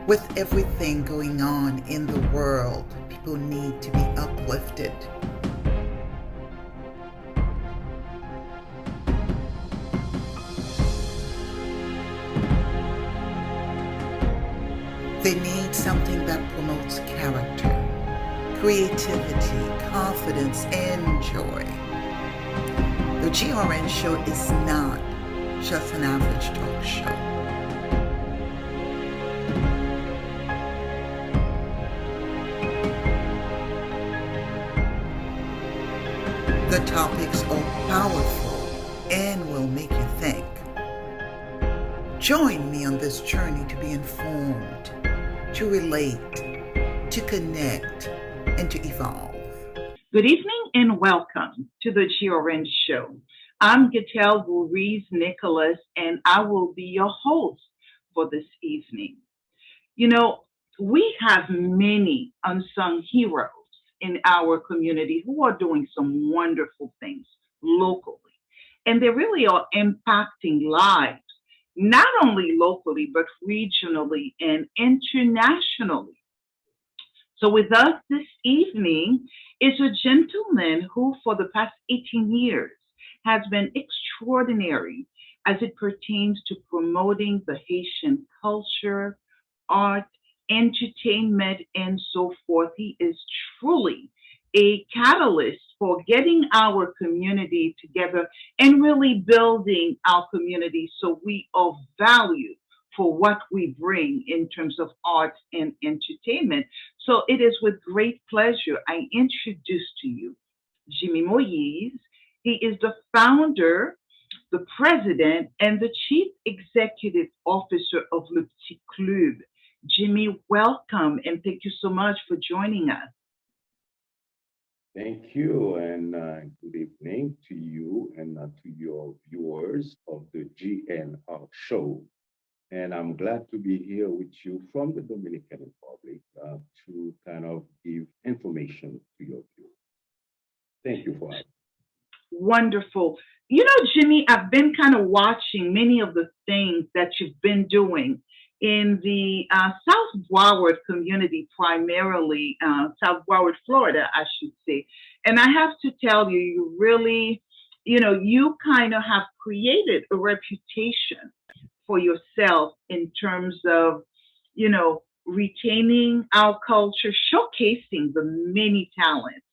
With everything going on in the world, people need to be uplifted. They need something that promotes character, creativity, confidence, and joy. The GRN show is not just an average talk show. The topics are powerful and will make you think. Join me on this journey to be informed, to relate, to connect, and to evolve. Good evening and welcome to the GRN show. I'm Gatel Ruiz-Nicolas and I will be your host for this evening. You know, we have many unsung heroes in our community who are doing some wonderful things locally. And they really are impacting lives, not only locally, but regionally and internationally. So, with us this evening is a gentleman who, for the past 18 years, has been extraordinary as it pertains to promoting the Haitian culture, art, entertainment, and so forth. He is truly a catalyst for getting our community together and really building our community so we are valued for what we bring in terms of art and entertainment. So it is with great pleasure I introduce to you Jimmy Moise. He is the founder, the president, and the chief executive officer of Le Petit Club. Jimmy, welcome and thank you so much for joining us. Thank you, and good evening to you and to your viewers of the GNR show. And I'm glad to be here with you from the Dominican Republic to kind of give information to your viewers. Thank you for having Wonderful. You know, Jimmy, I've been kind of watching many of the things that you've been doing in the South Broward community, primarily South Broward, Florida, I should say. And I have to tell you, you really, you kind of have created a reputation for yourself in terms of, retaining our culture, showcasing the many talents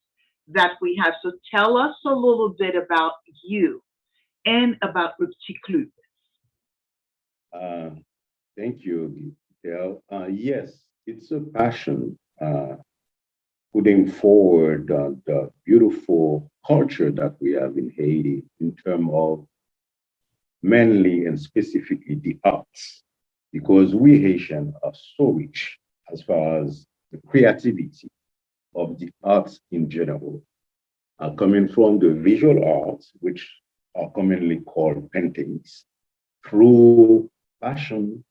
that we have. So tell us a little bit about you and about Le Petit Club. it. Thank you, Gail. Yes, it's a passion putting forward the beautiful culture that we have in Haiti in terms of mainly and specifically the arts, because we Haitians are so rich as far as the creativity of the arts in general, coming from the visual arts, which are commonly called paintings, through fashion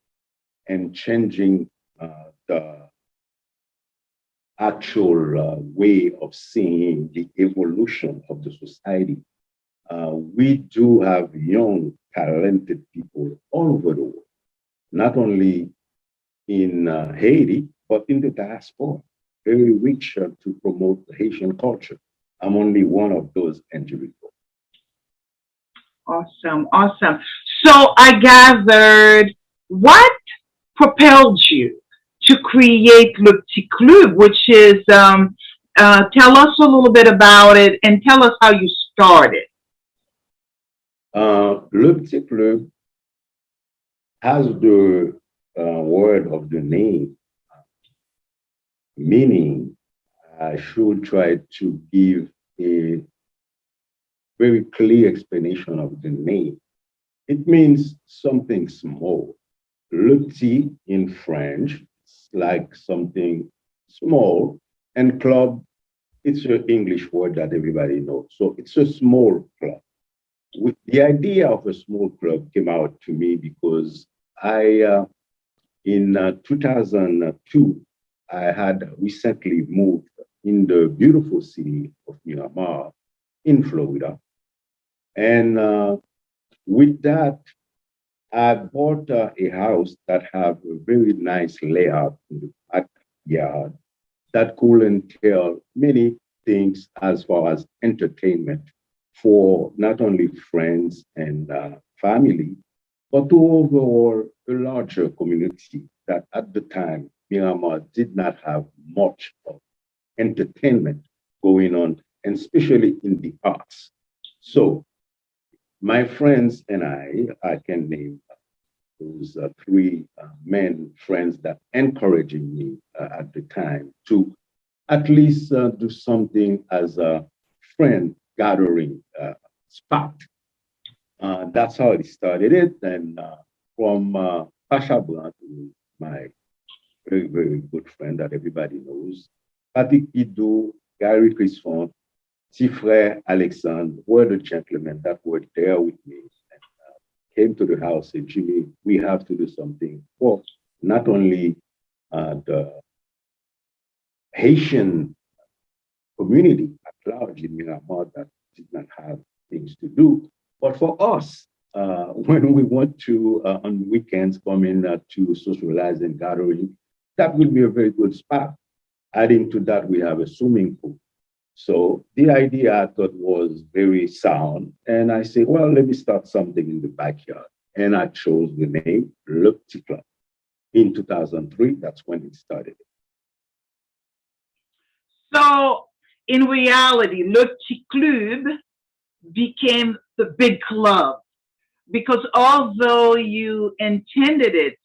and changing the actual way of seeing the evolution of the society. We do have young, talented people all over the world, not only in Haiti, but in the diaspora, very rich to promote the Haitian culture. I'm only one of those individuals. Awesome, awesome. So I gathered what propelled you to create Le Petit Club, which is, tell us a little bit about it and tell us how you started. Le Petit Club has the word of the name, meaning I should try to give a very clear explanation of the name. It means something small. Le petit in French, it's like something small, and club, it's an English word that everybody knows. So it's a small club. The idea of a small club came out to me because in 2002, I had recently moved in the beautiful city of Miramar in Florida. And with that, I bought a house that have a very nice layout in the backyard that could entail many things as far as entertainment for not only friends and family, but to overall a larger community that at the time Miramar did not have much of entertainment going on, and especially in the arts. So my friends and I can name those three men friends that encouraging me at the time to at least do something as a friend gathering spot. That's how it started it. And from Pasha Blunt, who is my very, very good friend that everybody knows, Patrick Pidou, Gary Crisfont, Tifre Alexandre were the gentlemen that were there with me and came to the house and said, Jimmy, we have to do something for not only the Haitian community at large in Miramar that did not have things to do. But for us, when we want to, on weekends, come in to socialize and gathering, that will be a very good spot. Adding to that, we have a swimming pool. So the idea I thought was very sound. And I said, well, let me start something in the backyard. And I chose the name Le Petit Club. In 2003, that's when it started. So, in reality, Le Petit Club became the big club because although you intended it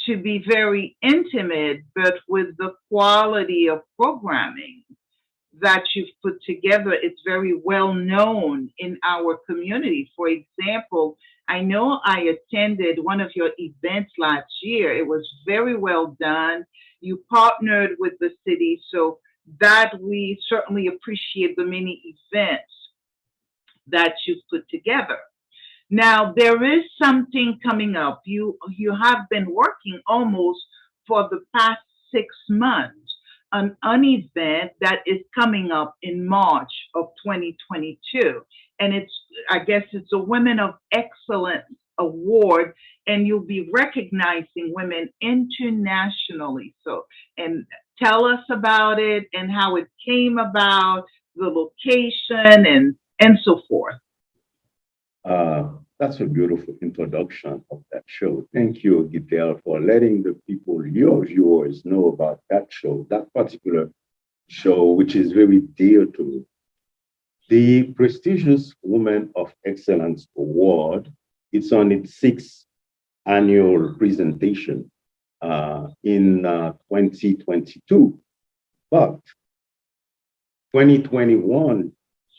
to be very intimate, but with the quality of programming that you've put together, it's very well known in our community. For example, I know I attended one of your events last year. It was very well done. You partnered with the city, so that we certainly appreciate the many events that you've put together. Now there is something coming up. You have been working almost for the past 6 months on an event that is coming up in March of 2022, and I guess it's a Women of Excellence Award, and you'll be recognizing women internationally. So, and tell us about it and how it came about, the location, and so forth. That's a beautiful introduction of that show. Thank you, Gitel, for letting the people, your viewers, know about that show, that particular show, which is very dear to me. The prestigious Women of Excellence Award, it's on its sixth annual presentation in 2022. But 2021,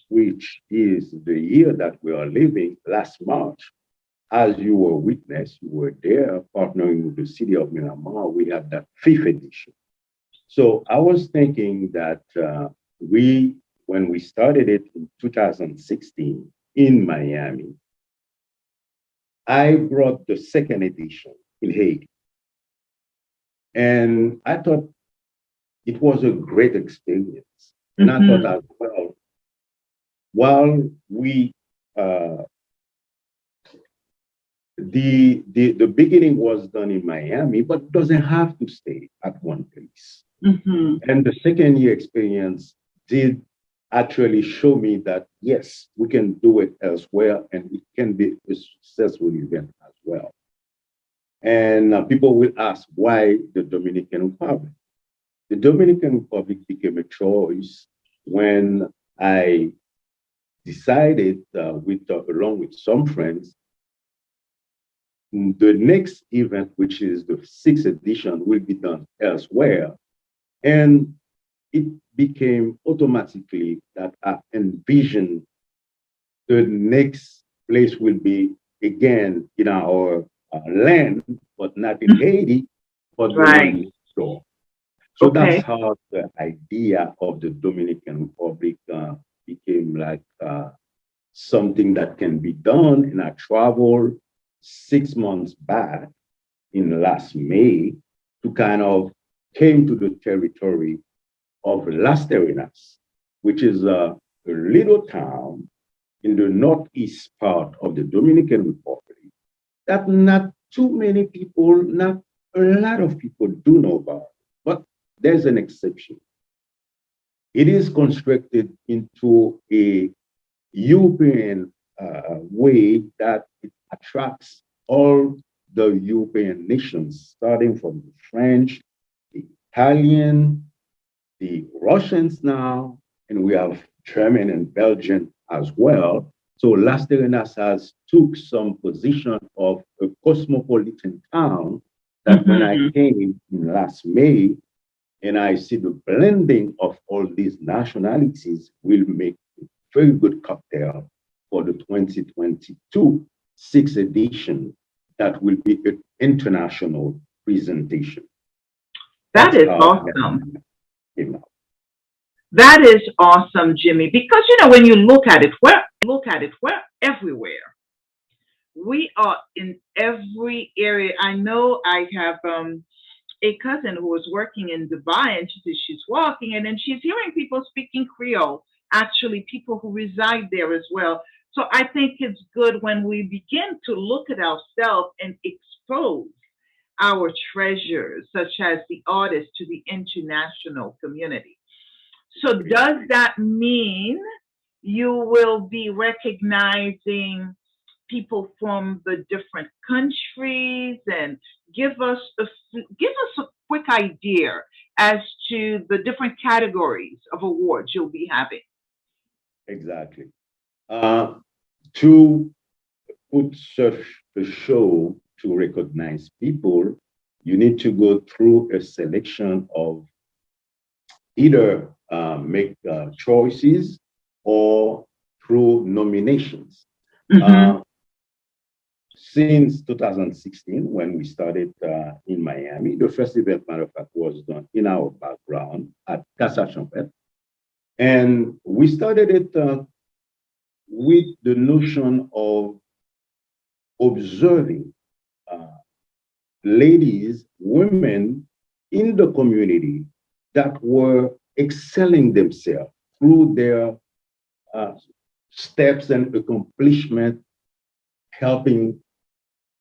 which is the year that we are living, last March, as you were witness, you were there partnering with the city of Miramar, we had that fifth edition. So I was thinking that when we started it in 2016 in Miami, I brought the second edition in Haiti. And I thought it was a great experience. And I thought as well, while we the beginning was done in Miami, but doesn't have to stay at one place. And the second year experience did actually show me that yes, we can do it elsewhere and it can be a successful event as well. And people will ask why the Dominican Republic. The Dominican Republic became a choice when I decided, along with some friends, the next event, which is the sixth edition, will be done elsewhere. And it became automatically that I envisioned the next place will be again in our land, but not in Haiti, but the one Right. next door. So that's Okay. how the idea of the Dominican Republic became like something that can be done. And I traveled 6 months back in last May to kind of came to the territory of Las Terrenas, which is a little town in the northeast part of the Dominican Republic. that not too many people, not a lot of people do know about. But there's an exception. It is constructed into a European way that it attracts all the European nations, starting from the French, the Italian, the Russians now, and we have German and Belgian as well. So Las Terrenas has took some position of a cosmopolitan town that when I Mhm. came in last May and I see the blending of all these nationalities will make a very good cocktail for the 2022 sixth edition that will be an international presentation. That That's is how awesome. I came out. That is awesome, Jimmy, because when you look at it, we're everywhere. We are in every area. I know I have a cousin who was working in Dubai, and she says she's walking and then she's hearing people speaking Creole, actually, people who reside there as well. So I think it's good when we begin to look at ourselves and expose our treasures, such as the artists, to the international community. So, does that mean you will be recognizing people from the different countries, and give us a quick idea as to the different categories of awards you'll be having? Exactly. Uh, to put such a show to recognize people, you need to go through a selection of either make choices or through nominations. Mm-hmm. Uh, since 2016, when we started in Miami, the first event, matter of fact, was done in our background at Casa Champet. And we started it with the notion of observing uh, ladies, women in the community that were excelling themselves through their uh, steps and accomplishment, helping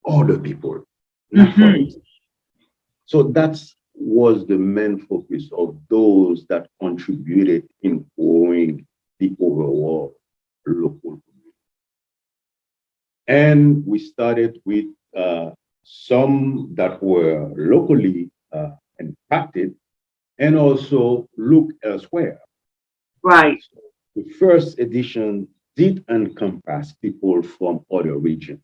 other people, not for Mm-hmm. themselves. So that was the main focus of those that contributed in growing the overall local. And we started with some that were locally impacted and also look elsewhere. Right. So the first edition did encompass people from other regions.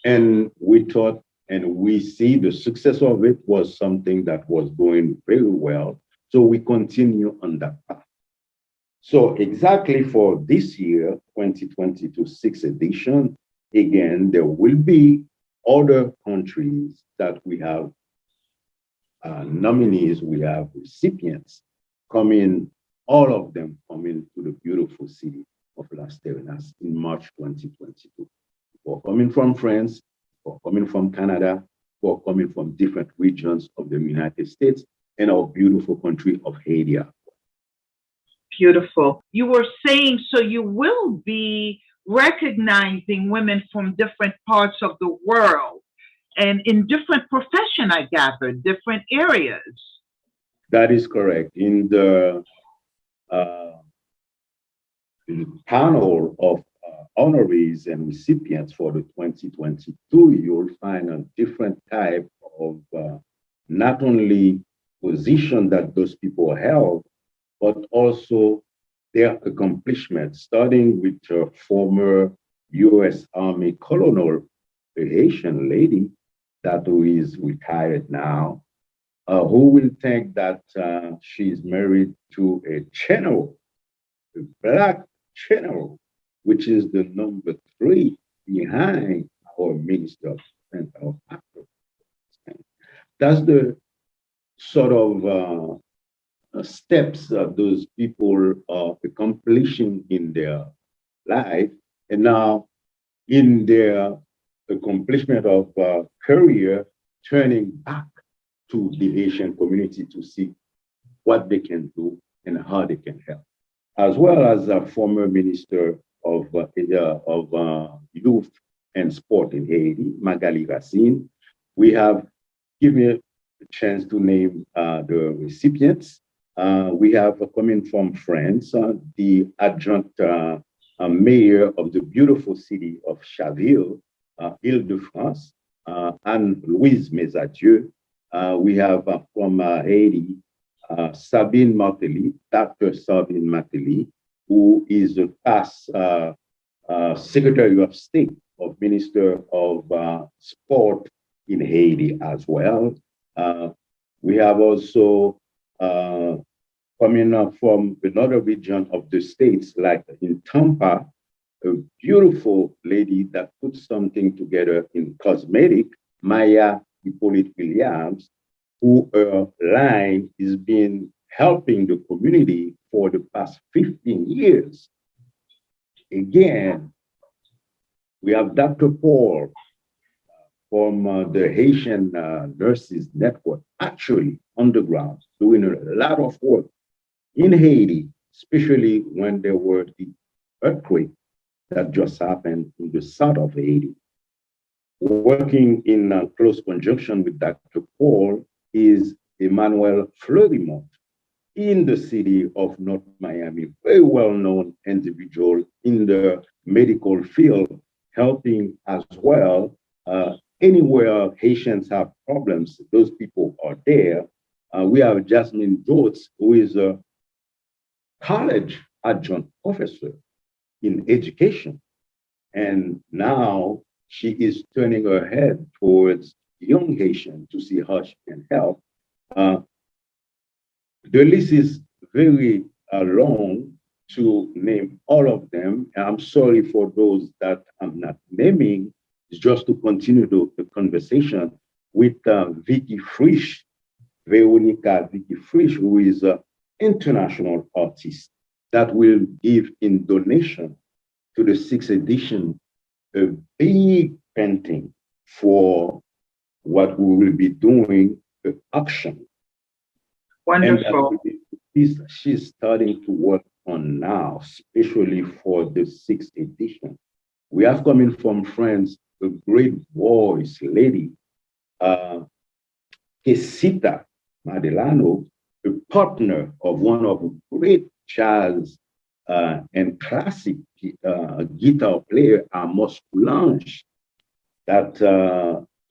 And we thought and we see the success of it was something that was going very well. So we continue on that path. So exactly for this year, 2022 sixth edition, again, there will be other countries that we have nominees, we have recipients coming, all of them coming to the beautiful city of Las Terrenas in March 2022. For coming from France, for coming from Canada, for coming from different regions of the United States and our beautiful country of Haiti. Beautiful. You were saying, so you will be recognizing women from different parts of the world and in different profession, I gather, different areas. That is correct. Uh, in the panel of honorees and recipients for the 2022, you'll find a different type of not only position that those people held, but also their accomplishments, starting with a former US Army colonel, a Haitian lady that who is retired now, who will think that she's married to a general, a black general, which is the number three behind our Minister of Defense of Africa. That's the sort of steps that those people are accomplishing in their life. And now, in their accomplishment of career, turning back to the Asian community to see what they can do and how they can help, as well as a former minister of youth and sport in Haiti, Magali Racine. We have given me a chance to name the recipients. We have coming from France, the adjunct mayor of the beautiful city of Chaville, Île-de-France, and Louise Mesadieu. We have from Haiti, Sabine Martelly, Dr. Sabine Martelly, who is the past Secretary of State of Minister of Sport in Haiti as well. We have also coming up from another region of the States, like in Tampa, a beautiful lady that put something together in cosmetic, Maya Hippolyte Williams, who her line has been helping the community for the past 15 years. Again, we have Dr. Paul from the Haitian Nurses Network, actually on the ground, doing a lot of work in Haiti, especially when there were the earthquake that just happened in the south of Haiti. Working in close conjunction with Dr. Paul is Emmanuel Fleurimont in the city of North Miami, very well-known individual in the medical field, helping as well. Anywhere Haitians have problems, those people are there. We have Jasmine Jotes, who is a college adjunct professor in education. And now she is turning her head towards young Haitians to see how she can help. The list is very long to name all of them. And I'm sorry for those that I'm not naming. It's just to continue the conversation with Vicky Frisch, Veronica Vicky Frisch, who is an international artist that will give in donation to the 6th edition a big painting for what we will be doing, the auction. Wonderful. And she's starting to work on now, especially for the 6th edition. We have coming from France a great voice lady, Kesita Madelano, a partner of one of the great jazz and classic guitar player, Amos Coulange, that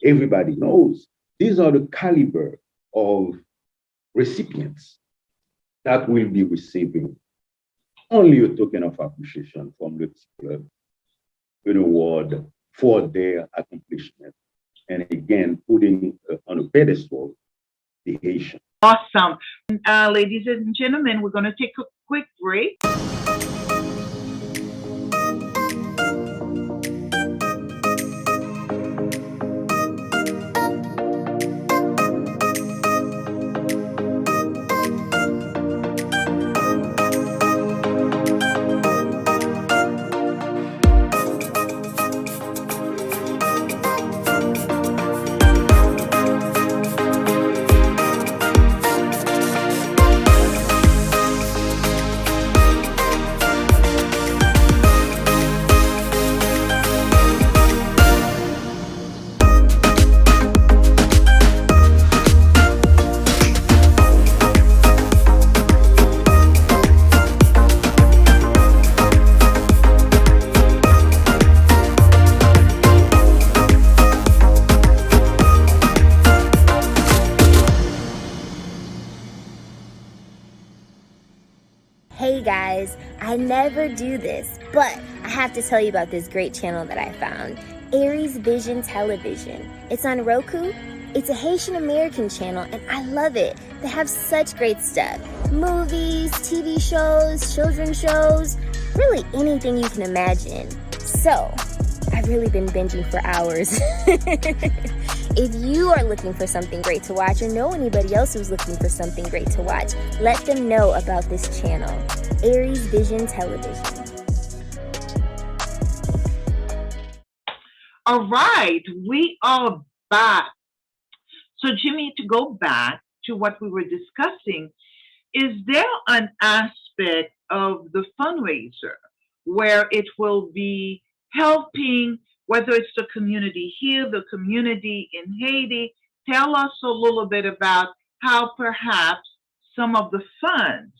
everybody knows. These are the caliber of recipients that will be receiving only a token of appreciation from the club, an award for their accomplishment. And again, putting on a pedestal the Haitian. Awesome. Ladies and gentlemen, we're going to take a quick break. Hey guys, I never do this, but I have to tell you about this great channel that I found, Aries Vision Television. It's on Roku. It's a Haitian American channel and I love it. They have such great stuff. Movies, TV shows, children's shows, really anything you can imagine. So, I've really been binging for hours. If you are looking for something great to watch or know anybody else who's looking for something great to watch, let them know about this channel, Aries Vision Television. All right, we are back. So, Jimmy, to go back to what we were discussing, is there an aspect of the fundraiser where it will be helping whether it's the community here, the community in Haiti. Tell us a little bit about how perhaps some of the funds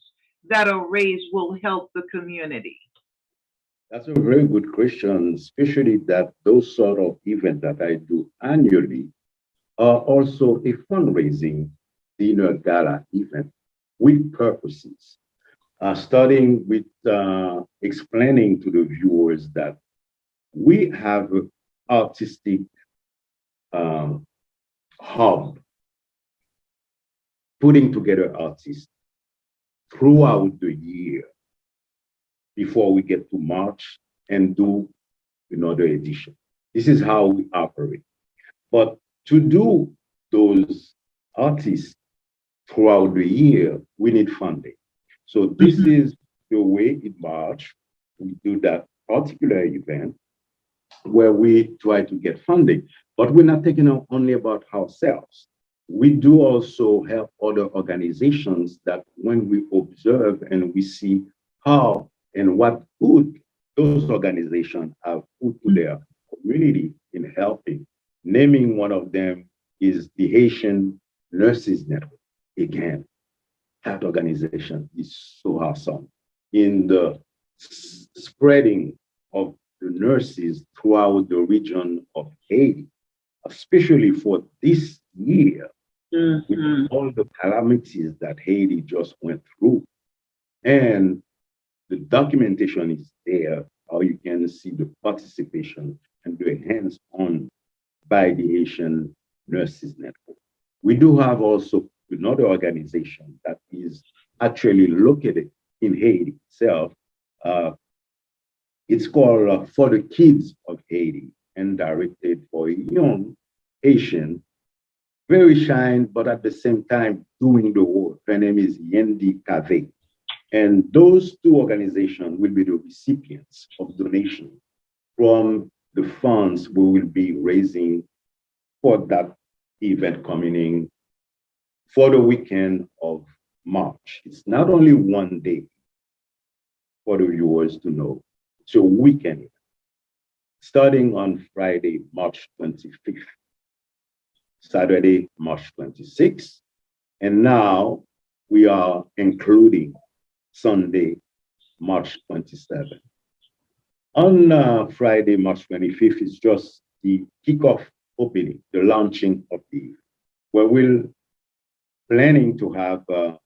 that are raised will help the community. That's a very good question, especially that those sort of events that I do annually are also a fundraising dinner gala event with purposes. Starting with explaining to the viewers that we have an artistic um, hub putting together artists throughout the year before we get to March and do another edition. This is how we operate. But to do those artists throughout the year, we need funding. So this Mhm. is the way in March we do that particular event where we try to get funding. But we're not thinking only about ourselves. We do also help other organizations that when we observe and we see how and what good those organizations have put to their community in helping. Naming one of them is the Haitian Nurses Network. Again, that organization is so awesome in the spreading of the nurses throughout the region of Haiti, especially for this year with Mhm. all the calamities that Haiti just went through. And the documentation is there, how you can see the participation and the hands-on by the Haitian Nurses Network. We do have also another organization that is actually located in Haiti itself. Uh, it's called For the Kids of Haiti and directed for young Haitian, very shy, but at the same time doing the work. Her name is Yendi Cave. And those two organizations will be the recipients of donation from the funds we will be raising for that event coming in for the weekend of March. It's not only one day for the viewers to know, it's a weekend starting on Friday, March 25th, Saturday, March 26th, and now we are including Sunday, March 27th. On Friday, March 25th is just the kickoff opening, the launching of the event, where we're planning to have a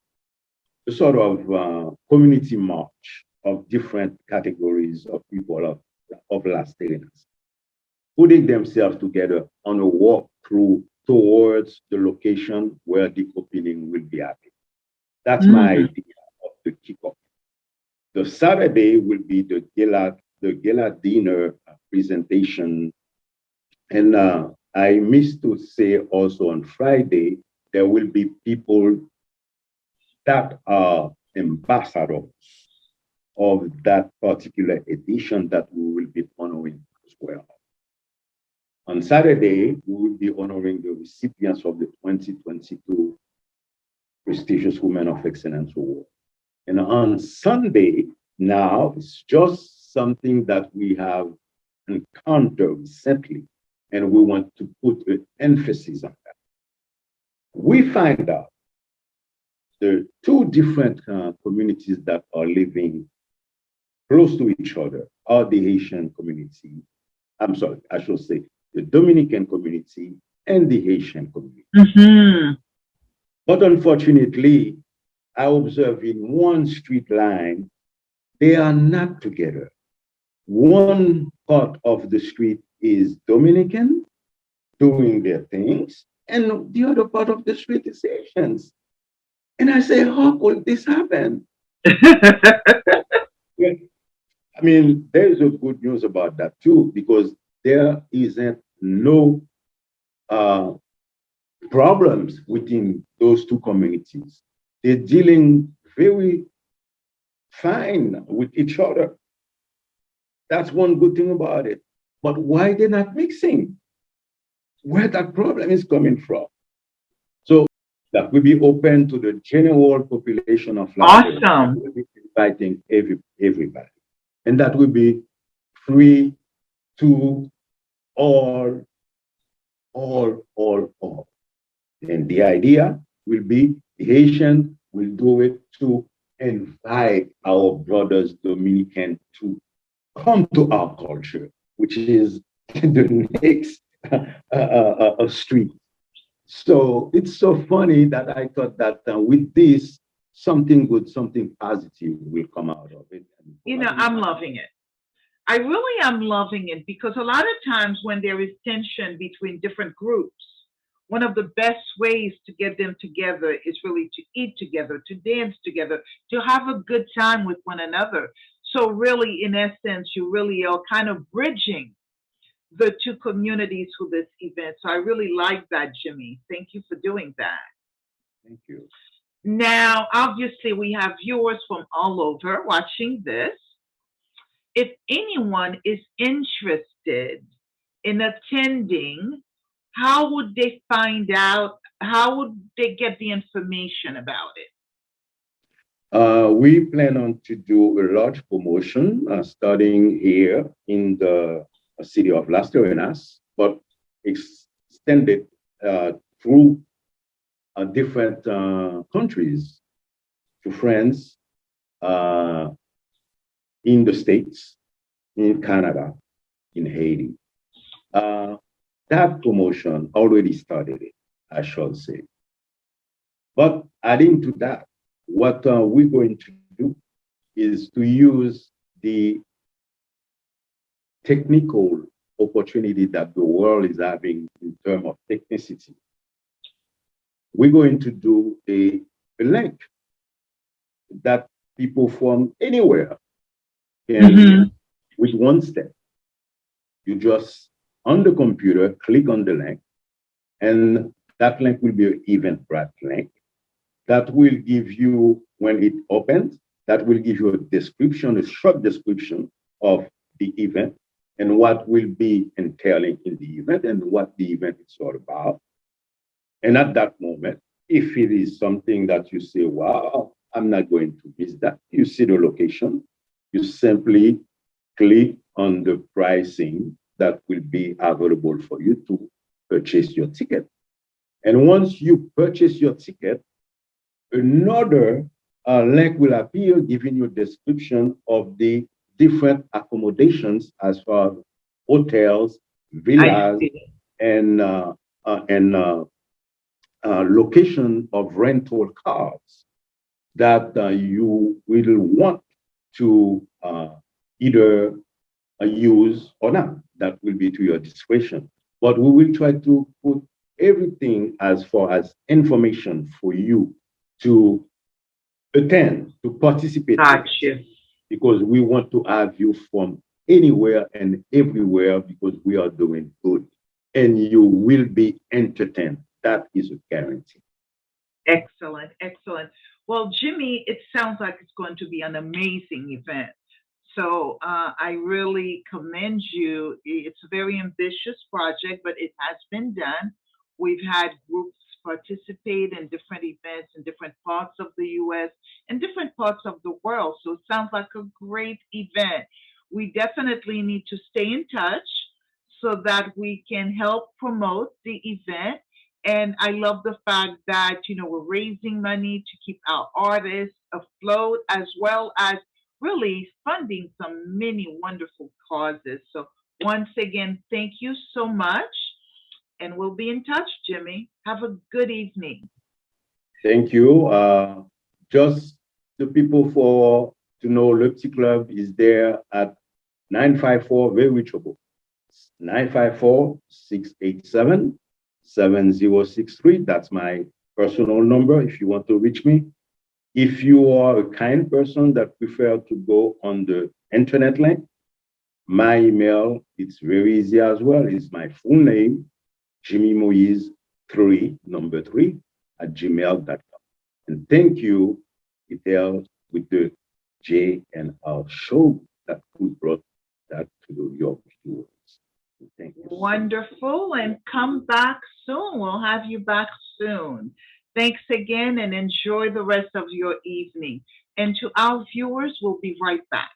sort of community march of different categories of people of Las Vegas, putting themselves together on a walk through towards the location where the opening will be happening. That's my Mhm. idea of the kickoff. The Saturday will be the gala dinner presentation. And I missed to say also on Friday, there will be people that are ambassadors of that particular edition that we will be honoring as well. On Saturday, we will be honoring the recipients of the 2022 Prestigious Women of Excellence Award. And on Sunday, now it's just something that we have encountered recently, and we want to put an emphasis on that. We find out there are two different communities that are living close to each other are the Haitian community. I'm sorry, I should say the Dominican community and the Haitian community. Mhm. But unfortunately, I observe in one street line, they are not together. One part of the street is Dominican doing their things, and the other part of the street is Haitians. And I say, how could this happen? Yeah, I mean, there's a good news about that too, because there isn't no uh, problems within those two communities. They're dealing very fine with each other. That's one good thing about it. But why they're not mixing? Where that problem is coming from? So that will be open to the general population of Las Vegas. Awesome. We'll be inviting everybody. And that will be free to all, all. And the idea will be the Haitian will do it to invite our brothers Dominican to come to our culture, which is the next street. So it's so funny that I thought that with this, something good, something positive will come out of it. And I'm loving it. I really am loving it because a lot of times when there is tension between different groups, one of the best ways to get them together is really to eat together, to dance together, to have a good time with one another. So, really, in essence, you really are kind of bridging the two communities through this event. So, I really like that, Jimmy. Thank you for doing that. thank you. Now, obviously, we have viewers from all over watching this. If anyone is interested in attending, how would they find out? How would they get the information about it? We plan on to do a large promotion starting here in the city of Las Terrenas, but extended through different countries to France, uh, in the States, in Canada, in Haiti. Uh, that promotion already started it, I shall say. But adding to that, what we're going to do is to use the technical opportunity that the world is having in terms of technicity. We're going to do a link that people from anywhere can, Mhm. with one step, you just on the computer, click on the link, and that link will be an Eventbrite link that will give you, when it opens, that will give you a description, a short description of the event and what will be entailing in the event and what the event is all about. And at that moment, if it is something that you say, wow, I'm not going to miss that, you see the location, you simply click on the pricing that will be available for you to purchase your ticket. And once you purchase your ticket, another link will appear giving you a description of the different accommodations as far as hotels, I villas, see. and location of rental cars that you will want to either use or not. That will be to your discretion. But we will try to put everything as far as information for you to attend, to participate with us, Gotcha. because we want to have you from anywhere and everywhere because we are doing good and you will be entertained. That is a guarantee. Excellent, excellent. Well, Jimmy, it sounds like it's going to be an amazing event. So I really commend you. It's a very ambitious project, but it has been done. We've had groups participate in different events in different parts of the US and different parts of the world. So it sounds like a great event. We definitely need to stay in touch so that we can help promote the event. And I love the fact that, we're raising money to keep our artists afloat as well as really funding some many wonderful causes. So once again, thank you so much. And we'll be in touch, Jimmy. Have a good evening. Thank you. Just the people for to know Le Petit Club is there at 954 very reachable. 954-687-7063. That's my personal number if you want to reach me. If you are a kind person that prefer to go on the internet link, my email, it's very easy as well. It's my full name, Jimmy Moise 3, number 3, at gmail.com. And thank you, Itel, with the J and R show that we brought that to your viewers. Thank you. Wonderful. And come back soon. We'll have you back soon. Thanks again and enjoy the rest of your evening. And to our viewers, we'll be right back.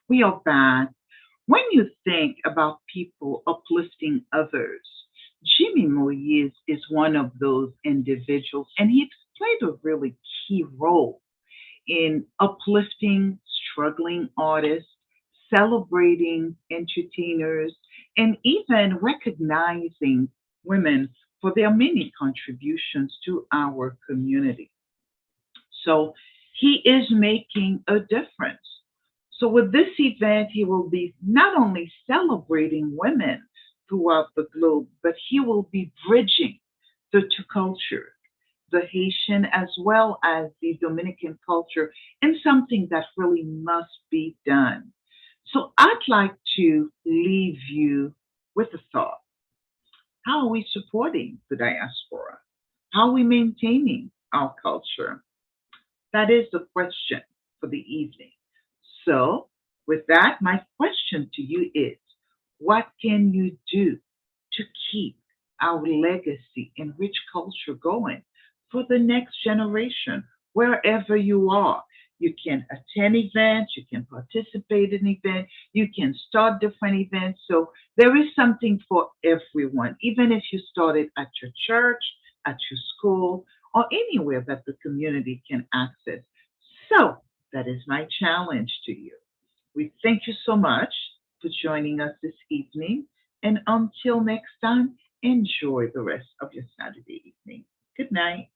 We are back. When you think about people uplifting others, Jimmy Moyes is one of those individuals, and he's played a really key role in uplifting struggling artists, celebrating entertainers, and even recognizing women for their many contributions to our community. So he is making a difference. So with this event, he will be not only celebrating women throughout the globe, but he will be bridging the two cultures, the Haitian as well as the Dominican culture, and something that really must be done. So I'd like to leave you with a thought. How are we supporting the diaspora? How are we maintaining our culture? That is the question for the evening. So, with that, my question to you is what can you do to keep our legacy and rich culture going for the next generation, wherever you are? You can attend events, you can participate in events, you can start different events. So there is something for everyone, even if you started at your church, at your school, or anywhere that the community can access. So that is my challenge to you. We thank you so much for joining us this evening. And until next time, enjoy the rest of your Saturday evening. Good night.